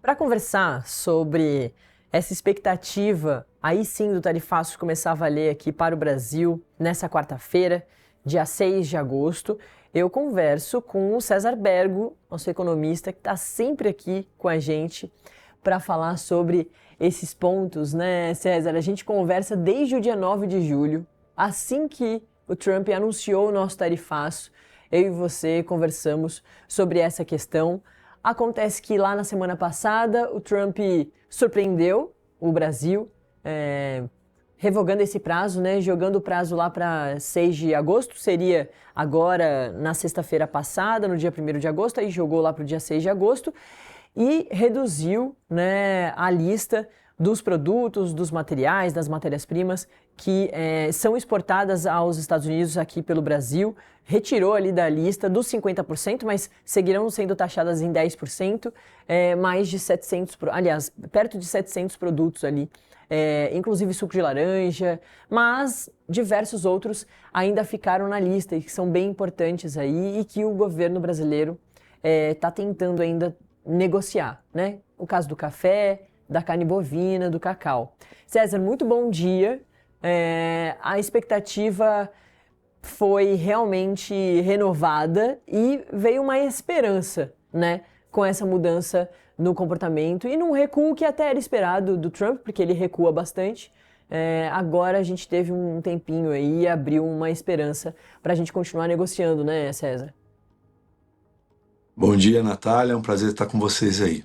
Para conversar sobre essa expectativa, aí sim, do tarifaço começar a valer aqui para o Brasil nessa quarta-feira, dia 6 de agosto, eu converso com o César Bergo, nosso economista, que está sempre aqui com a gente para falar sobre esses pontos, né, César? A gente conversa desde o dia 9 de julho, assim que o Trump anunciou o nosso tarifaço, eu e você conversamos sobre essa questão. Acontece que lá na semana passada o Trump surpreendeu o Brasil, revogando esse prazo, né, jogando o prazo lá para 6 de agosto, seria agora na sexta-feira passada, no dia 1º de agosto, aí jogou lá para o dia 6 de agosto e reduziu, né, a lista dos produtos, dos materiais, das matérias-primas que são exportadas aos Estados Unidos aqui pelo Brasil, retirou ali da lista dos 50%, mas seguirão sendo taxadas em 10%, mais de 700, aliás, perto de 700 produtos ali, inclusive suco de laranja, mas diversos outros ainda ficaram na lista e que são bem importantes aí e que o governo brasileiro está tentando ainda negociar, né? O caso do café, da carne bovina, do cacau. César, muito bom dia. A expectativa foi realmente renovada e veio uma esperança, né, com essa mudança no comportamento e num recuo que até era esperado do Trump, porque ele recua bastante. Agora a gente teve um tempinho aí e abriu uma esperança para a gente continuar negociando, né, César? Bom dia, Natália. É um prazer estar com vocês aí.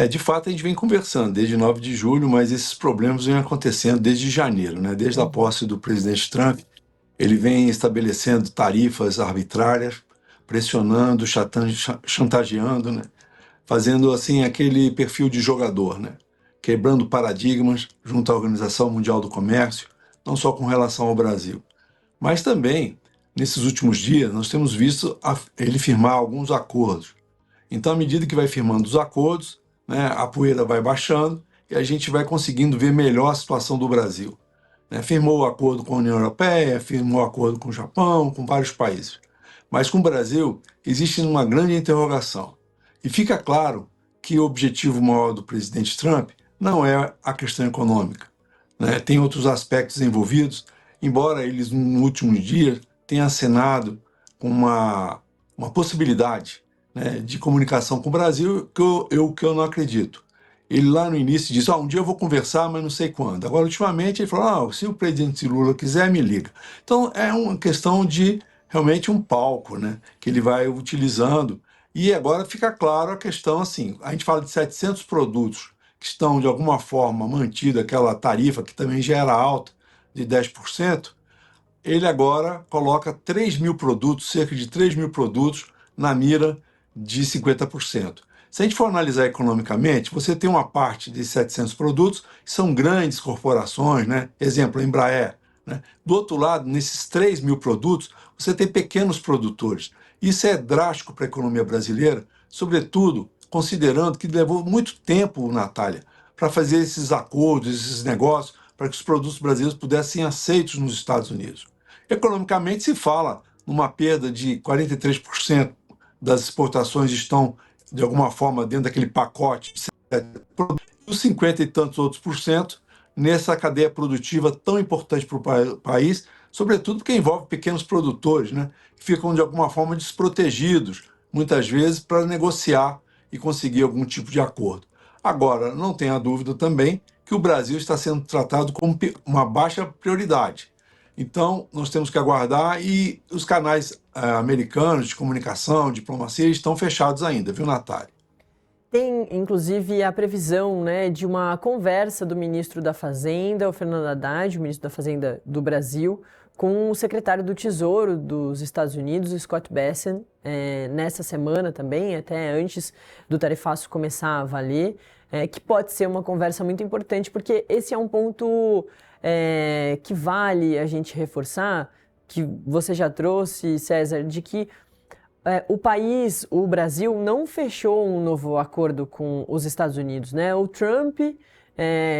De fato, a gente vem conversando desde 9 de julho, mas esses problemas vêm acontecendo desde janeiro, né? Desde a posse do presidente Trump, ele vem estabelecendo tarifas arbitrárias, pressionando, chantageando, né? Fazendo assim aquele perfil de jogador, né? Quebrando paradigmas junto à Organização Mundial do Comércio, não só com relação ao Brasil, mas também, nesses últimos dias, nós temos visto ele firmar alguns acordos. Então, à medida que vai firmando os acordos, né, a poeira vai baixando e a gente vai conseguindo ver melhor a situação do Brasil, né? Firmou o acordo com a União Europeia, firmou o acordo com o Japão, com vários países. Mas com o Brasil existe uma grande interrogação. E fica claro que o objetivo maior do presidente Trump não é a questão econômica, né? Tem outros aspectos envolvidos, embora eles, nos últimos dias, tenham acenado com uma possibilidade, né, de comunicação com o Brasil que eu não acredito. Ele lá no início disse, um dia eu vou conversar, mas não sei quando. Agora, ultimamente, ele falou, se o presidente Lula quiser, me liga. Então, é uma questão de realmente um palco, né, que ele vai utilizando. E agora fica claro a questão, assim, a gente fala de 700 produtos que estão, de alguma forma, mantida aquela tarifa, que também já era alta, de 10%, ele agora coloca 3 mil produtos, cerca de 3 mil produtos, na mira de 50%. Se a gente for analisar economicamente, você tem uma parte de 700 produtos que são grandes corporações, né? Exemplo, a Embraer, né? Do outro lado, nesses 3 mil produtos, você tem pequenos produtores. Isso é drástico para a economia brasileira, sobretudo considerando que levou muito tempo, Natália, para fazer esses acordos, esses negócios, para que os produtos brasileiros pudessem ser aceitos nos Estados Unidos. Economicamente, se fala numa perda de 43% das exportações estão, de alguma forma, dentro daquele pacote, e os 50 e tantos outros por cento nessa cadeia produtiva tão importante para o país, sobretudo porque envolve pequenos produtores, né, que ficam, de alguma forma, desprotegidos, muitas vezes, para negociar e conseguir algum tipo de acordo. Agora, não tenha dúvida também que o Brasil está sendo tratado como uma baixa prioridade. Então, nós temos que aguardar e os canais americanos de comunicação, diplomacia, estão fechados ainda, viu, Natália? Tem, inclusive, a previsão, né, de uma conversa do ministro da Fazenda, o Fernando Haddad, o ministro da Fazenda do Brasil, com o secretário do Tesouro dos Estados Unidos, Scott Bessent, nessa semana também, até antes do tarifaço começar a valer, que pode ser uma conversa muito importante, porque esse é um ponto que vale a gente reforçar, que você já trouxe, César, de que o país, o Brasil, não fechou um novo acordo com os Estados Unidos, né? O Trump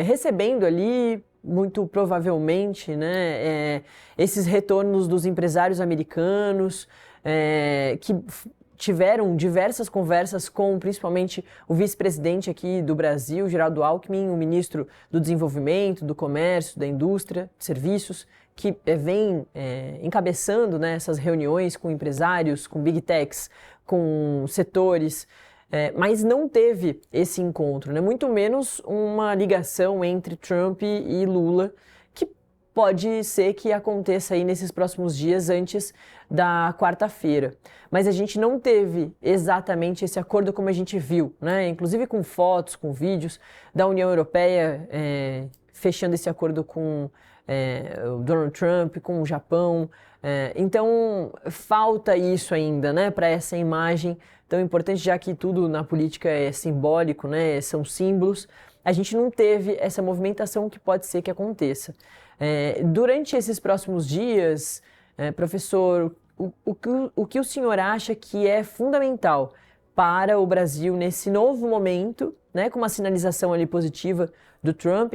recebendo ali, muito provavelmente, né, esses retornos dos empresários americanos, que tiveram diversas conversas com principalmente o vice-presidente aqui do Brasil, Geraldo Alckmin, o ministro do Desenvolvimento, do Comércio, da Indústria, Serviços, que vem encabeçando, né, essas reuniões com empresários, com big techs, com setores, mas não teve esse encontro, né? Muito menos uma ligação entre Trump e Lula, que pode ser que aconteça aí nesses próximos dias antes da quarta-feira. Mas a gente não teve exatamente esse acordo como a gente viu, né? Inclusive com fotos, com vídeos da União Europeia fechando esse acordo com o Donald Trump, com o Japão. Então, falta isso ainda, né, para essa imagem tão importante, já que tudo na política é simbólico, né, são símbolos. A gente não teve essa movimentação que pode ser que aconteça. Durante esses próximos dias, professor, o que o senhor acha que é fundamental para o Brasil nesse novo momento, né, com uma sinalização ali positiva do Trump,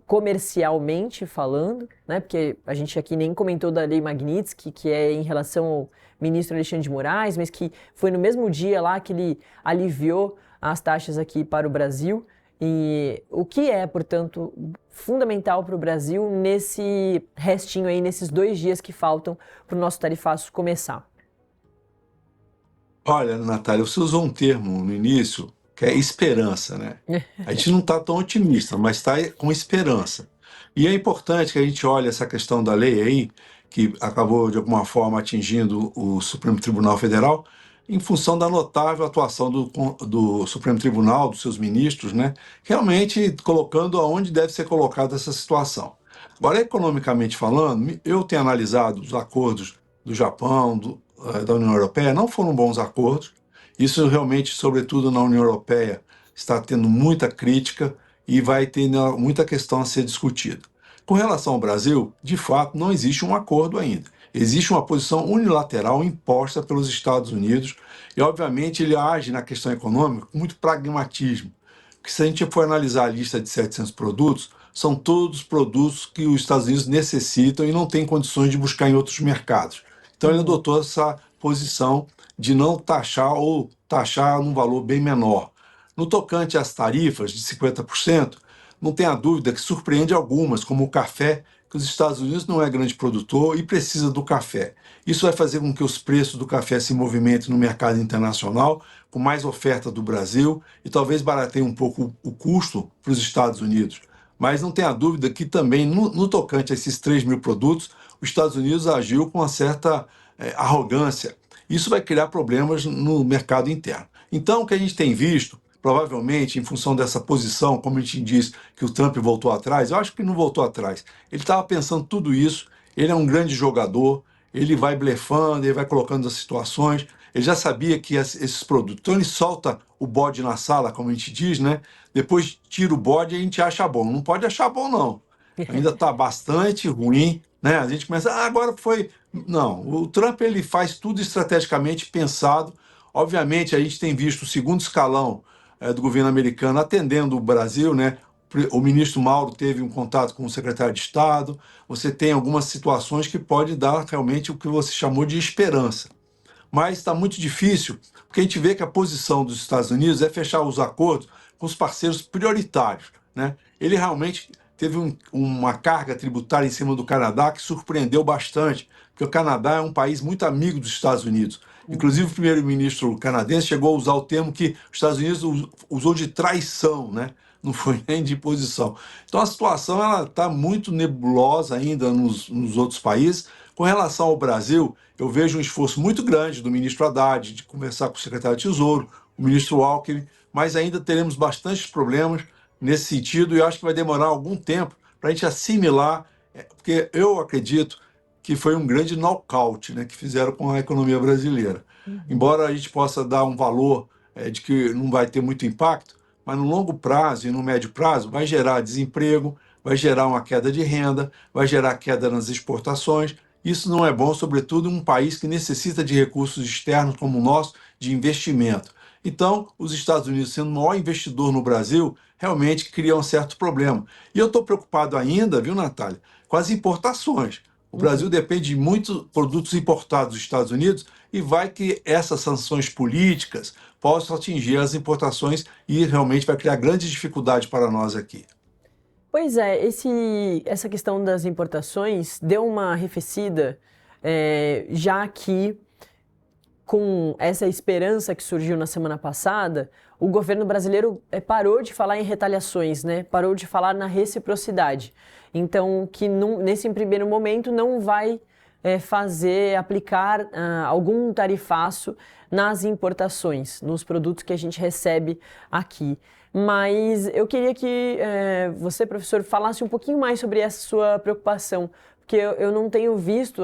comercialmente falando, né, porque a gente aqui nem comentou da Lei Magnitsky, que é em relação ao ministro Alexandre de Moraes, mas que foi no mesmo dia lá que ele aliviou as taxas aqui para o Brasil. E o que é, portanto, fundamental para o Brasil nesse restinho aí, nesses 2 dias que faltam para o nosso tarifaço começar? Olha, Natália, você usou um termo no início que é esperança, né? A gente não está tão otimista, mas está com esperança. E é importante que a gente olhe essa questão da lei aí, que acabou de alguma forma atingindo o Supremo Tribunal Federal, em função da notável atuação do Supremo Tribunal, dos seus ministros, né? Realmente colocando aonde deve ser colocada essa situação. Agora, economicamente falando, eu tenho analisado os acordos do Japão, da União Europeia, não foram bons acordos. Isso realmente, sobretudo na União Europeia, está tendo muita crítica e vai ter muita questão a ser discutida. Com relação ao Brasil, de fato, não existe um acordo ainda. Existe uma posição unilateral imposta pelos Estados Unidos e, obviamente, ele age na questão econômica com muito pragmatismo. Porque se a gente for analisar a lista de 700 produtos, são todos produtos que os Estados Unidos necessitam e não têm condições de buscar em outros mercados. Então, ele adotou essa posição de não taxar ou taxar num valor bem menor. No tocante às tarifas de 50%, não tenha dúvida que surpreende algumas, como o café, que os Estados Unidos não é grande produtor e precisa do café. Isso vai fazer com que os preços do café se movimentem no mercado internacional, com mais oferta do Brasil e talvez barateie um pouco o custo para os Estados Unidos. Mas não tenha dúvida que também, no tocante a esses 3 mil produtos, os Estados Unidos agiu com uma certa arrogância. Isso vai criar problemas no mercado interno. Então, o que a gente tem visto, provavelmente, em função dessa posição, como a gente diz, que o Trump voltou atrás, eu acho que não voltou atrás. Ele estava pensando tudo isso, ele é um grande jogador, ele vai blefando, ele vai colocando as situações, ele já sabia que esses produtos... Então, ele solta o bode na sala, como a gente diz, né? Depois tira o bode e a gente acha bom. Não pode achar bom, não. Ainda está bastante ruim, né? A gente começa, agora foi... Não, o Trump ele faz tudo estrategicamente pensado. Obviamente, a gente tem visto o segundo escalão do governo americano atendendo o Brasil, né? O ministro Mauro teve um contato com o secretário de Estado. Você tem algumas situações que pode dar realmente o que você chamou de esperança. Mas está muito difícil, porque a gente vê que a posição dos Estados Unidos é fechar os acordos com os parceiros prioritários, né? Ele realmente teve uma carga tributária em cima do Canadá que surpreendeu bastante, porque o Canadá é um país muito amigo dos Estados Unidos. Inclusive, o primeiro-ministro canadense chegou a usar o termo que os Estados Unidos usou de traição, né? Não foi nem de posição. Então, a situação está muito nebulosa ainda nos outros países. Com relação ao Brasil, eu vejo um esforço muito grande do ministro Haddad de conversar com o secretário de Tesouro, o ministro Alckmin, mas ainda teremos bastantes problemas nesse sentido, e eu acho que vai demorar algum tempo para a gente assimilar, porque eu acredito que foi um grande nocaute, né, que fizeram com a economia brasileira. Embora a gente possa dar um valor de que não vai ter muito impacto, mas no longo prazo e no médio prazo vai gerar desemprego, vai gerar uma queda de renda, vai gerar queda nas exportações. Isso não é bom, sobretudo em um país que necessita de recursos externos como o nosso, de investimento. Então, os Estados Unidos, sendo o maior investidor no Brasil, realmente cria um certo problema. E eu estou preocupado ainda, viu, Natália, com as importações, O Brasil depende de muitos produtos importados dos Estados Unidos e vai que essas sanções políticas possam atingir as importações e realmente vai criar grandes dificuldades para nós aqui. Pois é, essa questão das importações deu uma arrefecida, já que com essa esperança que surgiu na semana passada, o governo brasileiro parou de falar em retaliações, né? Parou de falar na reciprocidade. Então, que nesse primeiro momento não vai aplicar algum tarifaço nas importações, nos produtos que a gente recebe aqui. Mas eu queria que você, professor, falasse um pouquinho mais sobre essa sua preocupação, porque eu não tenho visto,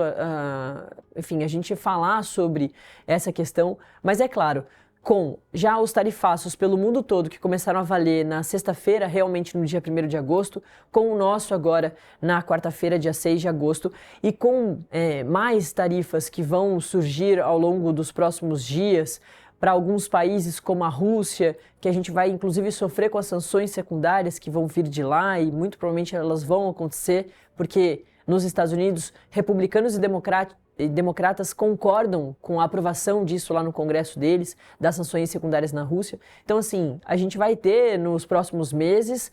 enfim, a gente falar sobre essa questão, mas é claro, com já os tarifaços pelo mundo todo que começaram a valer na sexta-feira, realmente no dia 1º de agosto, com o nosso agora na quarta-feira, dia 6 de agosto, e com mais tarifas que vão surgir ao longo dos próximos dias, para alguns países como a Rússia, que a gente vai inclusive sofrer com as sanções secundárias que vão vir de lá e muito provavelmente elas vão acontecer, porque nos Estados Unidos, republicanos e democratas concordam com a aprovação disso lá no Congresso deles, das sanções secundárias na Rússia. Então, assim, a gente vai ter nos próximos meses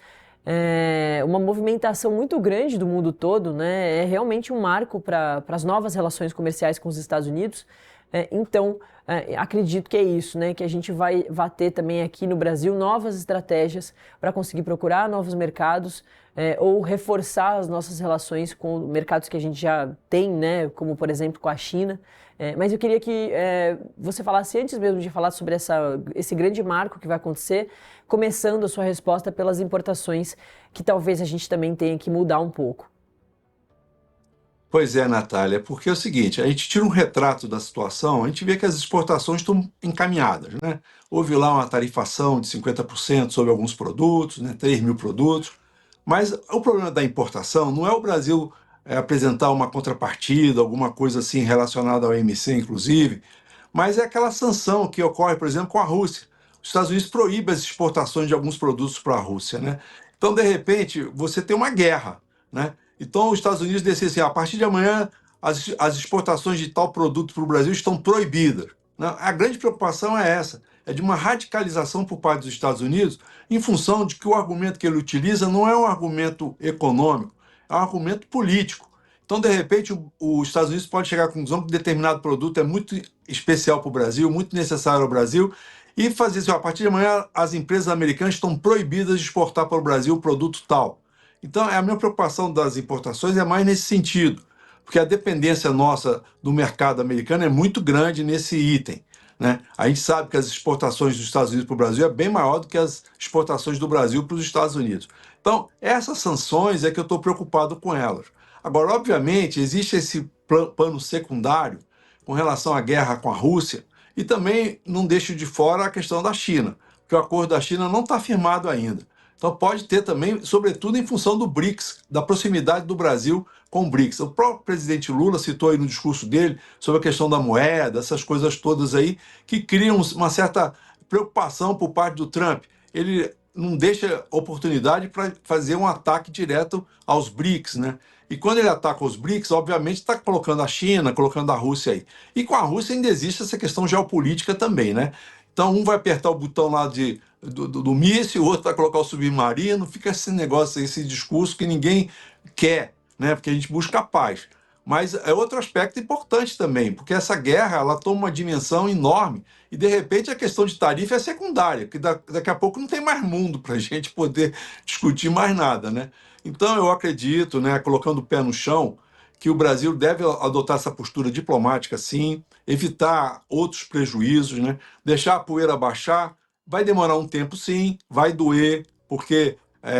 uma movimentação muito grande do mundo todo, né? É realmente um marco para as novas relações comerciais com os Estados Unidos. Então, acredito que é isso, né? Que a gente vai ter também aqui no Brasil novas estratégias para conseguir procurar novos mercados ou reforçar as nossas relações com mercados que a gente já tem, né? Como, por exemplo, com a China. Mas eu queria que você falasse, antes mesmo de falar sobre esse grande marco que vai acontecer, começando a sua resposta pelas importações, que talvez a gente também tenha que mudar um pouco. Pois é, Natália, porque é o seguinte, a gente tira um retrato da situação, a gente vê que as exportações estão encaminhadas, né? Houve lá uma tarifação de 50% sobre alguns produtos, né? 3 mil produtos, mas o problema da importação não é o Brasil apresentar uma contrapartida, alguma coisa assim relacionada ao OMC, inclusive, mas é aquela sanção que ocorre, por exemplo, com a Rússia. Os Estados Unidos proíbem as exportações de alguns produtos para a Rússia, né? Então, de repente, você tem uma guerra, né? Então, os Estados Unidos decidem assim, a partir de amanhã, as exportações de tal produto para o Brasil estão proibidas, né? A grande preocupação é essa, é de uma radicalização por parte dos Estados Unidos em função de que o argumento que ele utiliza não é um argumento econômico, é um argumento político. Então, de repente, os Estados Unidos pode chegar à conclusão que determinado produto é muito especial para o Brasil, muito necessário ao Brasil, e fazer assim, a partir de amanhã, as empresas americanas estão proibidas de exportar para o Brasil o produto tal. Então, a minha preocupação das importações é mais nesse sentido, porque a dependência nossa do mercado americano é muito grande nesse item, né? A gente sabe que as exportações dos Estados Unidos para o Brasil é bem maior do que as exportações do Brasil para os Estados Unidos. Então, essas sanções é que eu estou preocupado com elas. Agora, obviamente, existe esse plano secundário com relação à guerra com a Rússia e também não deixo de fora a questão da China, porque o acordo da China não está firmado ainda. Então pode ter também, sobretudo em função do BRICS, da proximidade do Brasil com o BRICS. O próprio presidente Lula citou aí no discurso dele sobre a questão da moeda, essas coisas todas aí, que criam uma certa preocupação por parte do Trump. Ele não deixa oportunidade para fazer um ataque direto aos BRICS, né? E quando ele ataca os BRICS, obviamente está colocando a China, colocando a Rússia aí. E com a Rússia ainda existe essa questão geopolítica também, né? Então um vai apertar o botão lá do míssil, o outro vai colocar o submarino, fica esse negócio, esse discurso que ninguém quer, né? Porque a gente busca a paz. Mas é outro aspecto importante também, porque essa guerra ela toma uma dimensão enorme e, de repente, a questão de tarifa é secundária, porque daqui a pouco não tem mais mundo para a gente poder discutir mais nada, né? Então, eu acredito, né, colocando o pé no chão, que o Brasil deve adotar essa postura diplomática, sim, evitar outros prejuízos, né? Deixar a poeira baixar. Vai demorar um tempo, sim, vai doer, porque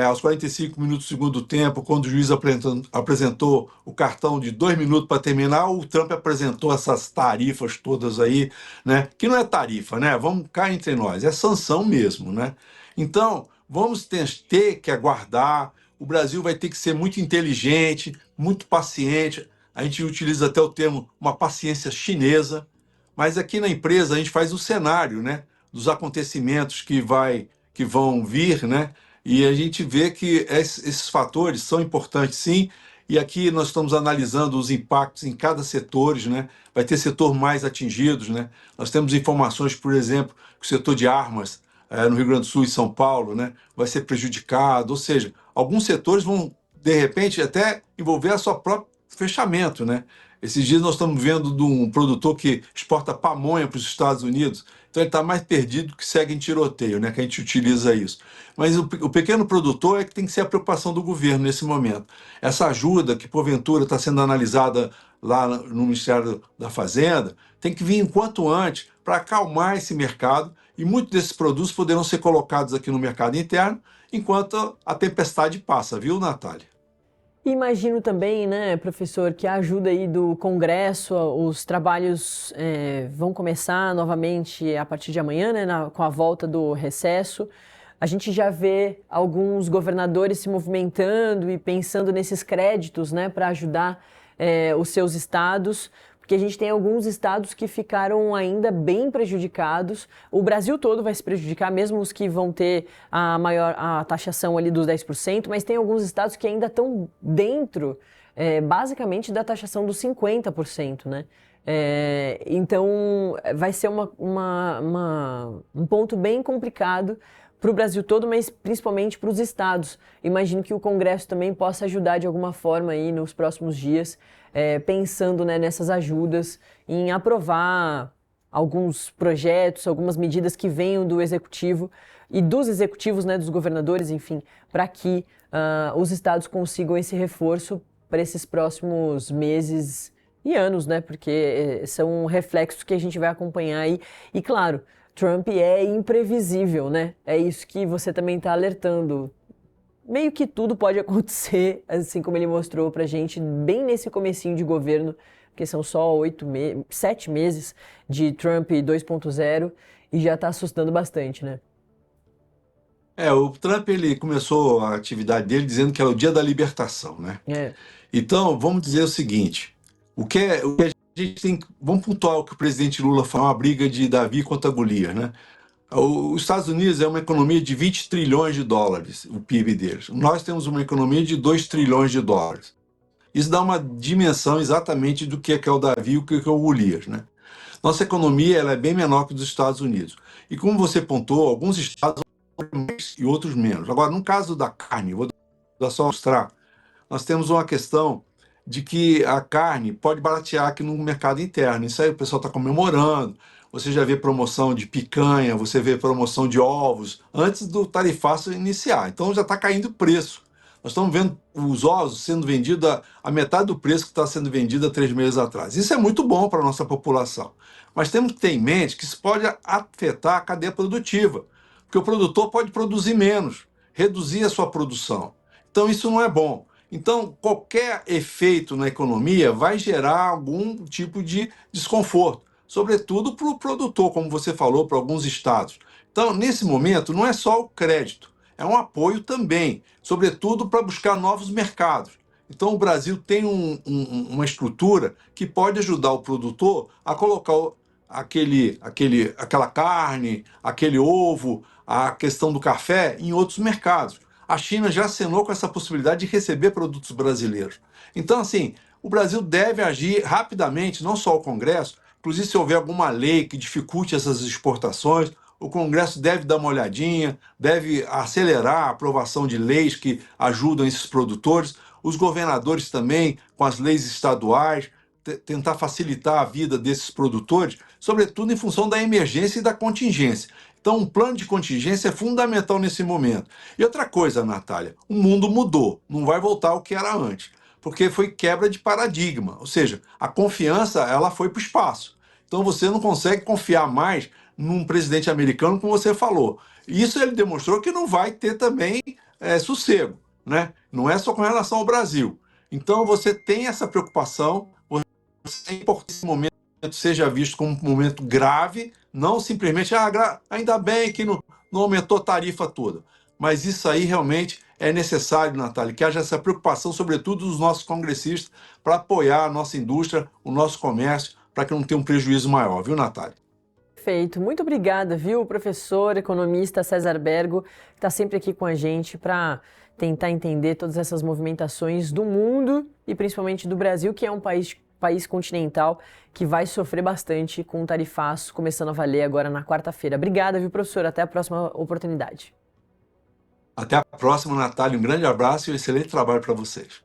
aos 45 minutos do segundo tempo, quando o juiz apresentou o cartão de 2 minutos para terminar, o Trump apresentou essas tarifas todas aí, né? Que não é tarifa, né? Vamos cá entre nós, é sanção mesmo, né? Então, vamos ter que aguardar. O Brasil vai ter que ser muito inteligente, muito paciente. A gente utiliza até o termo uma paciência chinesa, mas aqui na empresa a gente faz o cenário, né, dos acontecimentos que vão vir, né? E a gente vê que esses fatores são importantes, sim, E aqui nós estamos analisando os impactos em cada setor, né? Vai ter setor mais atingidos, né? Nós temos informações, por exemplo, que o setor de armas no Rio Grande do Sul e São Paulo, né, vai ser prejudicado, ou seja, alguns setores vão, de repente, até envolver a sua própria fechamento, né? Esses dias nós estamos vendo de um produtor que exporta pamonha para os Estados Unidos, então ele está mais perdido que segue em tiroteio, né? Que a gente utiliza isso. Mas o pequeno produtor é que tem que ser a preocupação do governo nesse momento. Essa ajuda que, porventura, está sendo analisada lá no Ministério da Fazenda, tem que vir enquanto antes para acalmar esse mercado, e muitos desses produtos poderão ser colocados aqui no mercado interno enquanto a tempestade passa, viu, Natália? Imagino também, né, professor, que a ajuda aí do Congresso, os trabalhos vão começar novamente a partir de amanhã, né, com a volta do recesso. A gente já vê alguns governadores se movimentando e pensando nesses créditos, né, para ajudar os seus estados, porque a gente tem alguns estados que ficaram ainda bem prejudicados. O Brasil todo vai se prejudicar, mesmo os que vão ter a taxação ali dos 10%, mas tem alguns estados que ainda estão dentro, basicamente, da taxação dos 50%, né? Então, vai ser um ponto bem complicado para o Brasil todo, mas principalmente para os estados. Imagino que o Congresso também possa ajudar de alguma forma aí nos próximos dias, pensando, né, nessas ajudas, em aprovar alguns projetos, algumas medidas que venham do Executivo e dos executivos, né, dos governadores, enfim, para que os estados consigam esse reforço para esses próximos meses e anos, né, porque são reflexos que a gente vai acompanhar aí. E claro, Trump é imprevisível, né? É isso que você também está alertando. Meio que tudo pode acontecer, assim como ele mostrou pra gente, bem nesse comecinho de governo, porque são só 7 meses de Trump 2.0 e já está assustando bastante, né? O Trump ele começou a atividade dele dizendo que era o dia da libertação, né? Então, vamos dizer o seguinte, o que a gente tem, vamos pontuar o que o presidente Lula falou, uma briga de Davi contra Golias, né? Os Estados Unidos é uma economia de 20 trilhões de dólares, o PIB deles. Nós temos uma economia de 2 trilhões de dólares. Isso dá uma dimensão exatamente do que é o Davi e o que é o Golias, né? Nossa economia ela é bem menor que a dos Estados Unidos. E como você pontuou, alguns estados mais e outros menos. Agora, no caso da carne, vou dar só mostrar, nós temos uma questão de que a carne pode baratear aqui no mercado interno. Isso aí o pessoal está comemorando. Você já vê promoção de picanha, você vê promoção de ovos, antes do tarifaço iniciar. Então já está caindo o preço. Nós estamos vendo os ovos sendo vendidos a metade do preço que está sendo vendido há 3 meses atrás. Isso é muito bom para a nossa população. Mas temos que ter em mente que isso pode afetar a cadeia produtiva, porque o produtor pode produzir menos, reduzir a sua produção. Então isso não é bom. Então, qualquer efeito na economia vai gerar algum tipo de desconforto, sobretudo para o produtor, como você falou, para alguns estados. Então, nesse momento, não é só o crédito, é um apoio também, sobretudo para buscar novos mercados. Então, o Brasil tem uma estrutura que pode ajudar o produtor a colocar aquela carne, aquele ovo, a questão do café em outros mercados. A China já acenou com essa possibilidade de receber produtos brasileiros. Então, assim, o Brasil deve agir rapidamente, não só o Congresso, inclusive se houver alguma lei que dificulte essas exportações, o Congresso deve dar uma olhadinha, deve acelerar a aprovação de leis que ajudam esses produtores, os governadores também, com as leis estaduais, tentar facilitar a vida desses produtores, sobretudo em função da emergência e da contingência. Então, um plano de contingência é fundamental nesse momento. E outra coisa, Natália, o mundo mudou, não vai voltar ao que era antes, porque foi quebra de paradigma, ou seja, a confiança ela foi para o espaço. Então, você não consegue confiar mais num presidente americano, como você falou. Isso ele demonstrou que não vai ter também sossego, né? Não é só com relação ao Brasil. Então, você tem essa preocupação, você tem que esse momento seja visto como um momento grave, não simplesmente, ainda bem que não aumentou a tarifa toda. Mas isso aí realmente é necessário, Natália, que haja essa preocupação, sobretudo dos nossos congressistas, para apoiar a nossa indústria, o nosso comércio, para que não tenha um prejuízo maior, viu, Natália? Perfeito. Muito obrigada, viu, professor, economista César Bergo, que está sempre aqui com a gente para tentar entender todas essas movimentações do mundo e principalmente do Brasil, que é um país continental que vai sofrer bastante com o tarifaço começando a valer agora na quarta-feira. Obrigada, viu, professor? Até a próxima oportunidade. Até a próxima, Natália. Um grande abraço e um excelente trabalho para vocês.